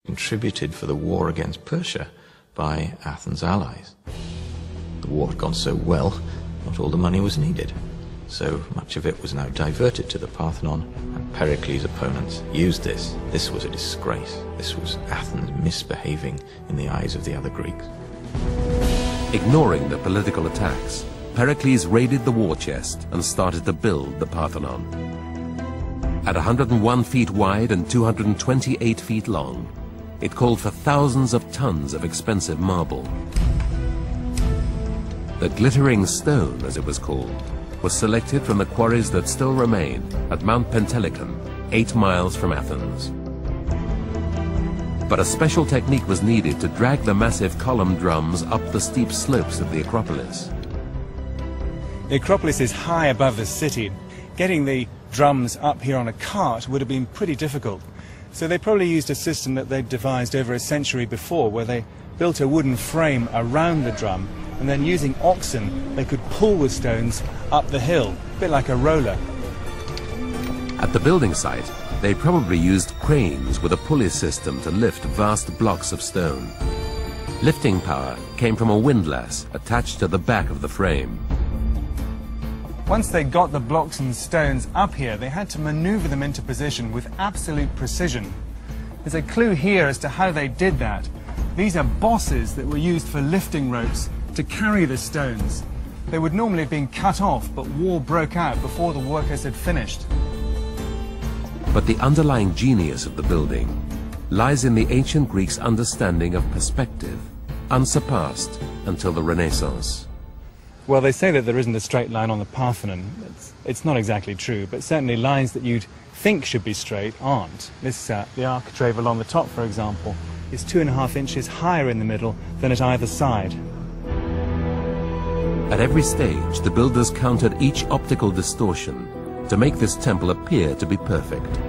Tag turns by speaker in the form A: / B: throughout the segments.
A: contributed for the war against Persia by Athens' allies. The war had gone so well, not all the money was needed. So much of it was now diverted to the Parthenon, and Pericles' opponents used this. This was a disgrace. This was Athens misbehaving in the eyes of the other Greeks.
B: Ignoring the political attacks, Pericles raided the war chest and started to build the Parthenon. At 101 feet wide and 228 feet long, it called for thousands of tons of expensive marble. The glittering stone, as it was called, was selected from the quarries that still remain at Mount Pentelicon, 8 miles from Athens. But a special technique was needed to drag the massive column drums up the steep slopes of the Acropolis.
C: The Acropolis is high above the city. Getting the drums up here on a cart would have been pretty difficult. So they probably used a system that they'd devised over a century before, where they built a wooden frame around the drum, and then using oxen they could pull the stones up the hill, a bit like a roller.
B: At the building site, they probably used cranes with a pulley system to lift vast blocks of stone. Lifting power came from a windlass attached to the back of the frame.
C: Once they got the blocks and stones up here, they had to maneuver them into position with absolute precision. There's a clue here as to how they did that. These are bosses that were used for lifting ropes to carry the stones. They would normally have been cut off, but war broke out before the workers had finished.
B: But the underlying genius of the building lies in the ancient Greeks' understanding of perspective, unsurpassed until the Renaissance.
C: Well, they say that there isn't a straight line on the Parthenon. It's not exactly true, but certainly lines that you'd think should be straight aren't. The architrave along the top, for example, is 2.5 inches higher in the middle than at either side.
B: At every stage, the builders countered each optical distortion to make this temple appear to be perfect.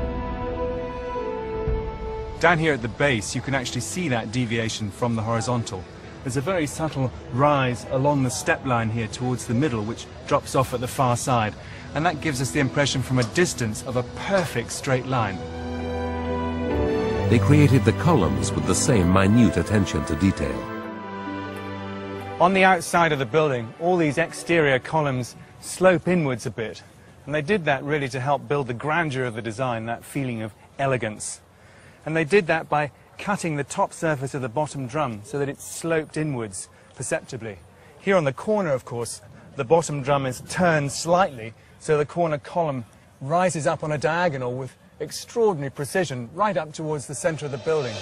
C: Down here at the base, you can actually see that deviation from the horizontal. There's a very subtle rise along the step line here towards the middle, which drops off at the far side, and that gives us the impression from a distance of a perfect straight line.
B: They created the columns with the same minute attention to detail.
C: On the outside of the building, all these exterior columns slope inwards a bit, and they did that really to help build the grandeur of the design, that feeling of elegance. And they did that by cutting the top surface of the bottom drum so that it sloped inwards perceptibly. Here on the corner, of course, the bottom drum is turned slightly, so the corner column rises up on a diagonal with extraordinary precision right up towards the center of the building.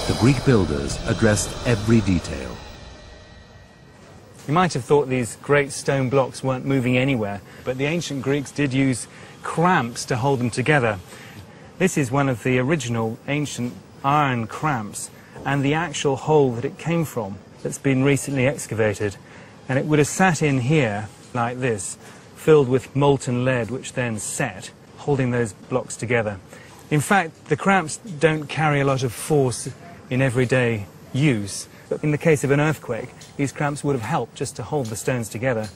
B: The Greek builders addressed every detail.
C: You might have thought these great stone blocks weren't moving anywhere, but the ancient Greeks did use cramps to hold them together. This is one of the original ancient iron cramps and the actual hole that it came from that's been recently excavated. And it would have sat in here like this, filled with molten lead, which then set, holding those blocks together. In fact, the cramps don't carry a lot of force in everyday use. But in the case of an earthquake, these cramps would have helped just to hold the stones together.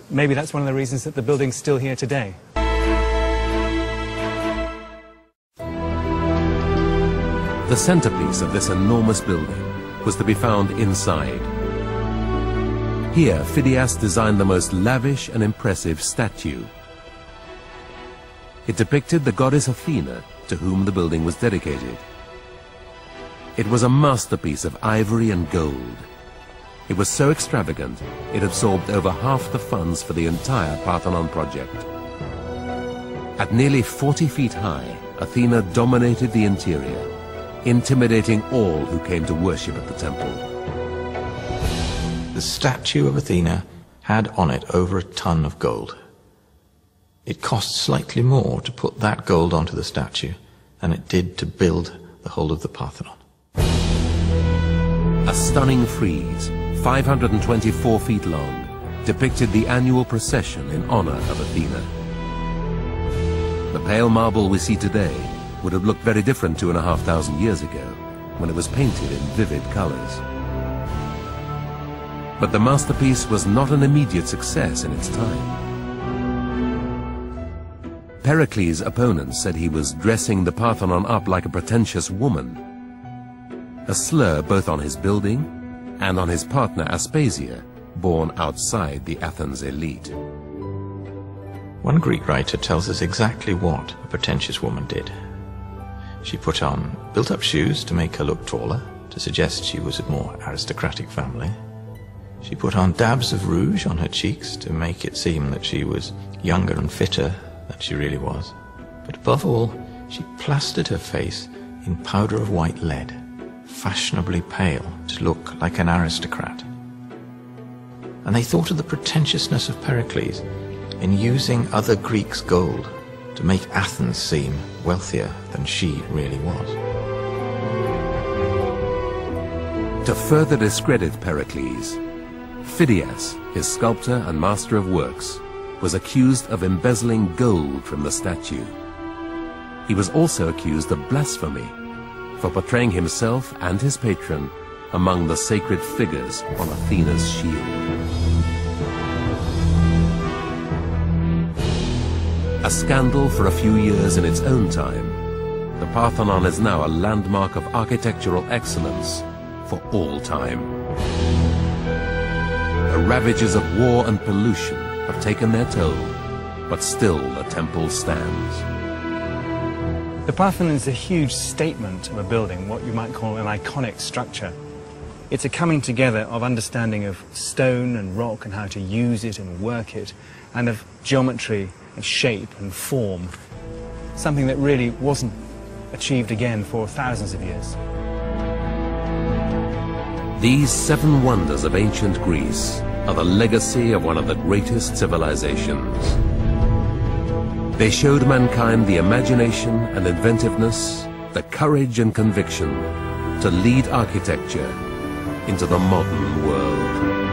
C: Maybe that's one of the reasons that the building's still here today.
B: The centerpiece of this enormous building was to be found inside. Here, Phidias designed the most lavish and impressive statue. It depicted the goddess Athena, to whom the building was dedicated. It was a masterpiece of ivory and gold. It was so extravagant, it absorbed over half the funds for the entire Parthenon project. At nearly 40 feet high, Athena dominated the interior, intimidating all who came to worship at the temple.
A: The statue of Athena had on it over a ton of gold. It cost slightly more to put that gold onto the statue than it did to build the whole of the Parthenon.
B: A stunning frieze, 524 feet long, depicted the annual procession in honor of Athena. The pale marble we see today would have looked very different 2,500 years ago, when it was painted in vivid colors. But the masterpiece was not an immediate success in its time. Pericles' opponents said he was dressing the Parthenon up like a pretentious woman, a slur both on his building and on his partner Aspasia, born outside the Athens elite.
A: One Greek writer tells us exactly what a pretentious woman did. She put on built-up shoes to make her look taller, to suggest she was a more aristocratic family. She put on dabs of rouge on her cheeks to make it seem that she was younger and fitter than she really was. But above all, she plastered her face in powder of white lead, fashionably pale to look like an aristocrat. And they thought of the pretentiousness of Pericles in using other Greeks' gold to make Athens seem wealthier than she really was.
B: To further discredit Pericles, Phidias, his sculptor and master of works, was accused of embezzling gold from the statue. He was also accused of blasphemy for portraying himself and his patron among the sacred figures on Athena's shield. A scandal for a few years in its own time, the Parthenon is now a landmark of architectural excellence for all time. The ravages of war and pollution have taken their toll, but still the temple stands.
C: The Parthenon is a huge statement of a building, what you might call an iconic structure. It's a coming together of understanding of stone and rock and how to use it and work it, and of geometry and shape and form, something that really wasn't achieved again for thousands of years.
B: These 7 wonders of ancient Greece are the legacy of one of the greatest civilizations. They showed mankind the imagination and inventiveness, the courage and conviction to lead architecture into the modern world.